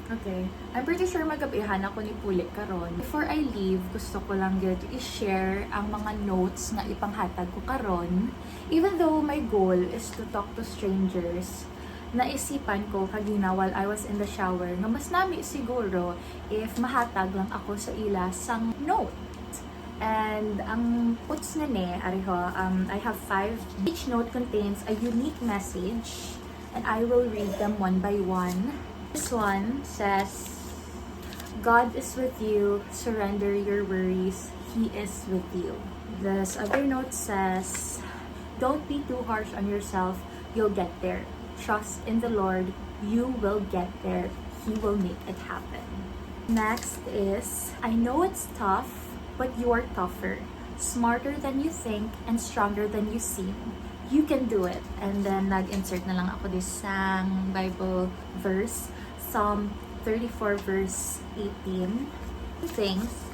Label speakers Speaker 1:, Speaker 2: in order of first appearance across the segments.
Speaker 1: Okay. I'm pretty sure magabihan ako ni Puli karon. Before I leave, gusto ko lang yun i-share ang mga notes na ipanghatag ko karon. Even though my goal is to talk to strangers, naisipan ko kagina while I was in the shower nga mas nami siguro if mahatag lang ako sa ila sang note. And ang puts na ne, ariho, I have 5. Each note contains a unique message and I will read them one by one. This one says, God is with you, surrender your worries, He is with you. This other note says, don't be too harsh on yourself, you'll get there. Trust in the Lord, you will get there, He will make it happen. Next is, I know it's tough, but you are tougher, smarter than you think, and stronger than you seem. You can do it. And then nag-insert na lang ako this sang Bible verse, Psalm 34 verse 18.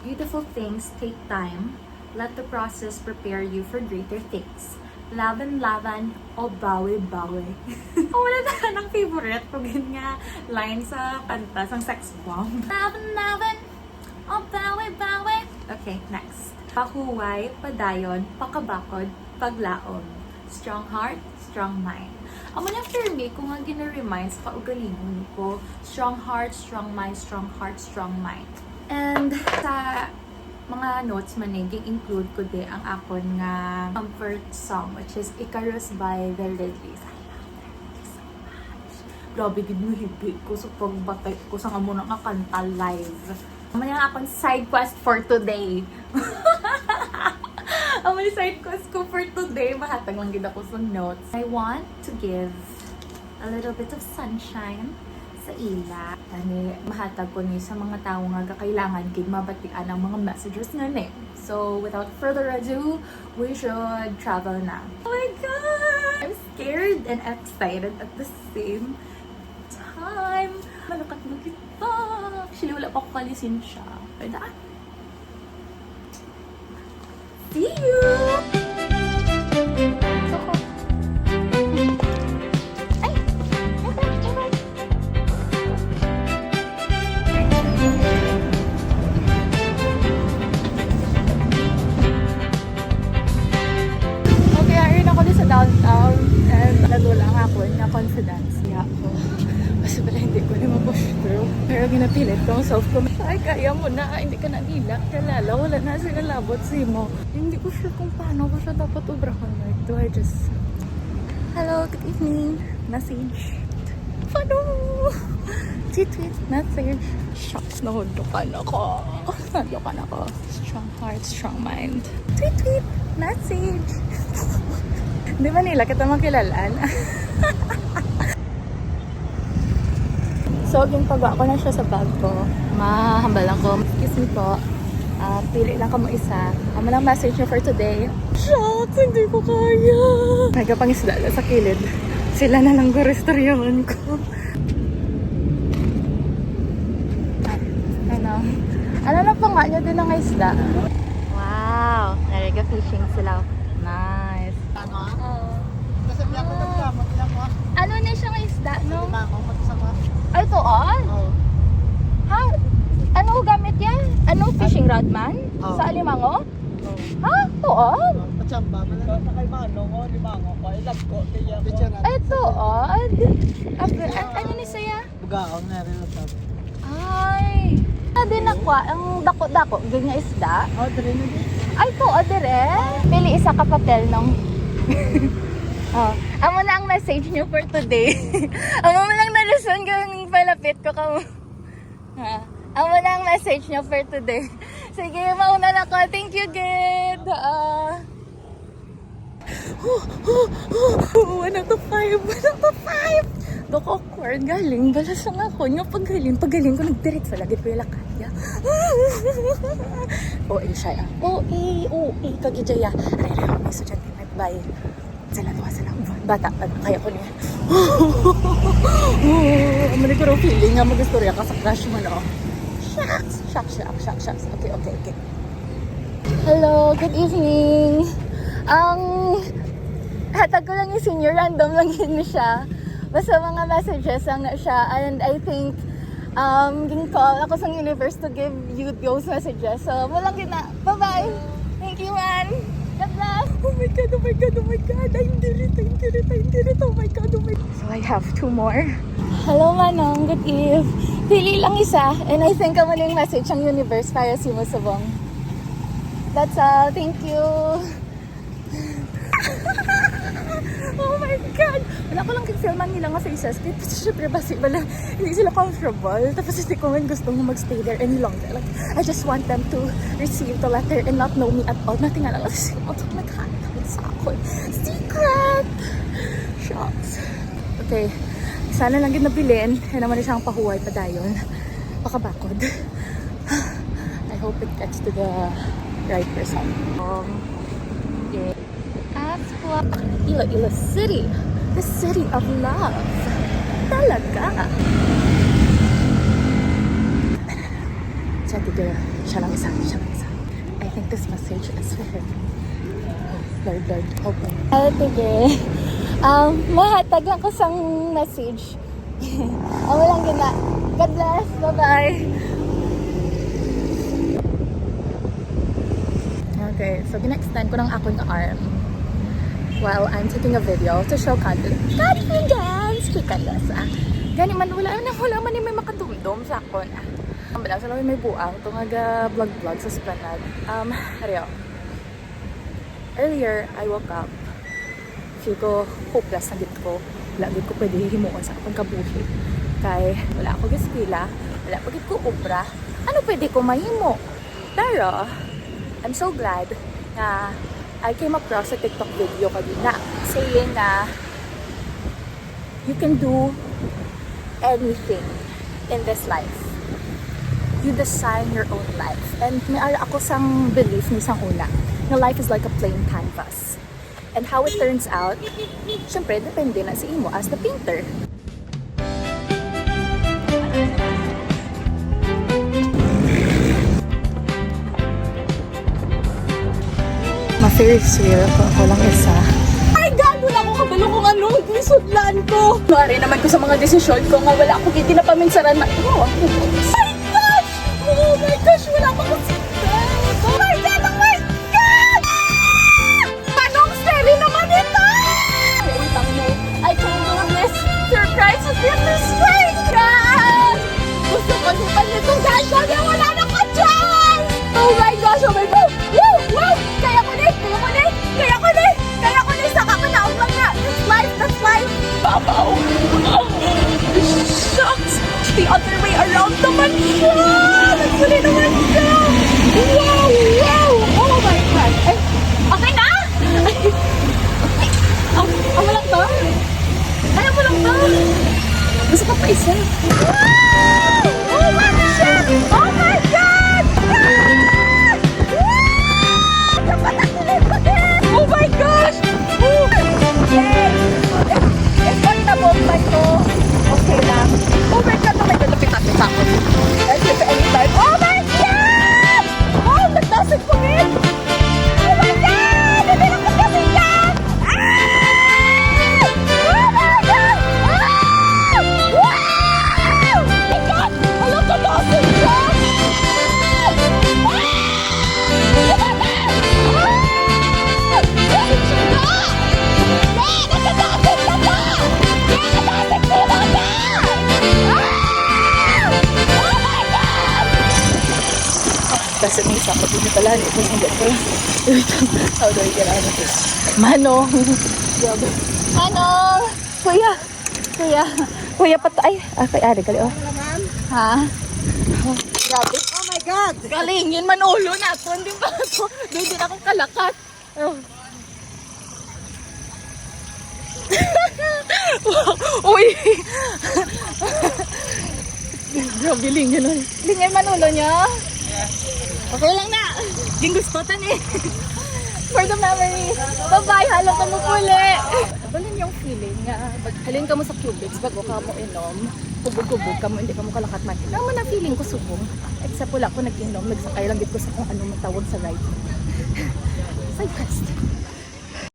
Speaker 1: Beautiful things take time. Let the process prepare you for greater things. Laban-laban o bawi-bawi. Wala na ng favorite pag yun nga line sa kanta, sang sex bomb. Laban-laban o bawi-bawi. Okay, next. Pahuway, padayon, pakabakod, paglaom. Strong heart, strong mind. Amo na for me, kung nga gina-remind sa kaugalingon ko, strong heart, strong mind, strong heart, strong mind. And sa mga notes maniging include ko din ang akon nga comfort song, which is Icarus by the Ladies. I love that so much. Grabe, gid mo hibig ko sa pagbatay ko sa nga muna nga kanta live. Amo na akong side quest for today. Ang mga side quest ko for today, mahatag lang gid ako sa notes. I want to give a little bit of sunshine sa ila. Ani, mahatag ko ni sa mga tao nga kakailangan gid mabatian ang mga messages nga ni. So, without further ado, we should travel na. Oh my God! I'm scared and excited at the same time. Malukat mo kita. Actually, wala pa ko kalisin siya. Pwede see you! Okay, ayun ako din sa downtown and nadulang ako na confidence niya ako. Kasi pala hindi ko na ma-push through. Pero ginapilit ko ang self ko. Ay, kaya mo na. Hindi ka na nila. Kalala, wala na sila labot mo. Hindi ko sure kung paano ko siya dapat ubrahan. Like, do I just... Hello, good evening. Message. Paano? Tweet, message. Shucks, nahudukan ako. Nahudukan ako. Strong heart, strong mind. Tweet, message. Di ba nila kita makilalaan? So, ginpagawa ko na siya sa bag ko. Mahambal lang ko. Excuse me po. Pili lang ka mo isa. Ano lang message niyo for today? Shucks! Hindi ko kaya! Nagapangisda sa kilid. Sila na lang gurestoryahan ko. Ano na pa nga niya din ang isda? Wow! Nariga-fishing sila. Nice. Ano na siyang isda, no? Ay, tuon? Ha? Ano gamit yan? Ano, fishing rod man? Sa Alimango? Ha? Tuon? Ay, tuon? Ano ni saya?
Speaker 2: Bugaon na rin ang sabi.
Speaker 1: Ay! Din ako, ang dako-dako, ganyan isda.
Speaker 2: Dire na din.
Speaker 1: Ay, tuon, dire. Pili isa ka patel nung... Amo na ang message niyo for today. Amo mo lang na-listen kung palapit ko ka mo. Amo na ang message niyo for today. Sige, mauna na ko. Thank you, Gid. 1 out of 5. 1 out of 5. Dok awkward. Galing. Balas lang ako. Nga pagaling ko. Nagdirit sa lagit ko yung lakaya. OA siya. OA. Kagijaya. Aray, may sudyante. Bye. Salamat. Bata. Kaya ko niya. Mali ko rin feeling nga mag-istorya ka sa crush mo, no? Shucks. Okay. Hello, good evening. Hatag ko lang yung senior, random lang yun siya. Basta mga messages lang na siya. And I think
Speaker 3: Ging call ako sa universe to give you those messages. So, walang gina. Bye-bye. Thank you, man. God bless. Oh my God, oh my God, oh my God. I'm did it. Oh my God, oh my God. So, I have 2 more. Hello, Manong. Good eve. Pili lang isa. And I think ang maling message ang universe para si Musubong. That's all. Thank you. Oh my God! Wala ko lang kifilman nila nga faces. Kasi syempre basi wala, hindi sila comfortable. Tapos hindi ko man gusto mag-stay there any longer. Like, I just want them to receive the letter and not know me at all. Nothing nga lang. Naghanapin sa ako. Secret! Shocks. Okay. Sana lang din nabilin. Yan naman na siyang pahuway pa dayon. Pakabakod. I hope it gets to the right person. Yeah. Iloilo City, the city of love. Talaga. Siya lang isa. I think this message is for him. Oh, Lord, help me. Sige. Mahatag ako sang message. Walang gina. God bless. Bye-bye. Okay, so gina-extend ko ng akong arm while I'm taking a video to show confidence. Kikayasa. Gani man, wala man may makatumdum sa akon. Ang balang sa may buang itong vlog sa Esplanade. Haryo. Earlier, I woke up. Feel ko hopeless na dito ko. Wala dito ko pwede himuon sa akong kabuhi. Kay wala ako giskwela, wala ko dito ko obra. Ano pwede ko mahimo? Pero, I'm so glad na I came across a TikTok video kanina saying na you can do anything in this life. You design your own life. And may ara ako sang belief ni sang una na life is like a plain canvas. And how it turns out, syempre, depende na sa imo as the painter. Ma-Ferris wheel ako lang isa. Ay, God! Wala ko kabalo kung ano. Isudlan ko. Mari naman ko sa mga desisyon ko nga wala akong hindi na paminsaran. Oh my gosh! Oh my gosh! Wala pa ko seatbelt! Oh my God! Oh my God! Anong seri naman ito? Wait lang mo. I can do this. Surprise with this straight, God! Gusto ko lupan nitong gasya na wala na ko dyan! Oh my gosh! Oh my God! Woo! Woo! Kaya ko ni! Saka ko na umang na! That's life! Babaw! Shucks! The other way around naman siya! Nagpuli naman siya! Wow! Wow! Oh my God! Ay, okay na? Ay, ang walang ba? Ay, ang walang ba? Gusto ko pa isa. Wow! Oh my God! Oh my God! Oh my gosh! Ooh. Yes! If pag nabomba ko, okay lang. Oh my God! Oh my God! Lapit ako. Let's get to anytime. Oh my God! Oh, nagdasig ko rin! Oh my God! Hindi na ko kasi yan! Ah! Oh my God! Ah! Wow! Oh my God! Alam ko dasig siya! Kasi may isa ko dito pala. Ito ang get ko lang. How do I get out of this? Manong! Grabe. Manong! Kuya pat... Ay! Kay Ari, gali oh. Ha? Oh, grabe.
Speaker 2: Oh my God!
Speaker 3: Galing, yun manulo na ako. Hindi ba ako? Hindi na akong kalakat. Oh. Uy! Grabe, Ling, yun. Ling, yun manulo niya? Okay lang na. Yung gusto tan eh. For the memory. Bye-bye. Halo ka mo puli. Balin yung feeling nga. Halin ka mo sa cubics bago ka mo inom. Kubog-kubog ka mo. Hindi ka mo kalakat man. Naman na feeling ko subong. Except wala ko nag-inom. Nagsakay lang dito ko sa kung ano matawag sa ride. Side quest.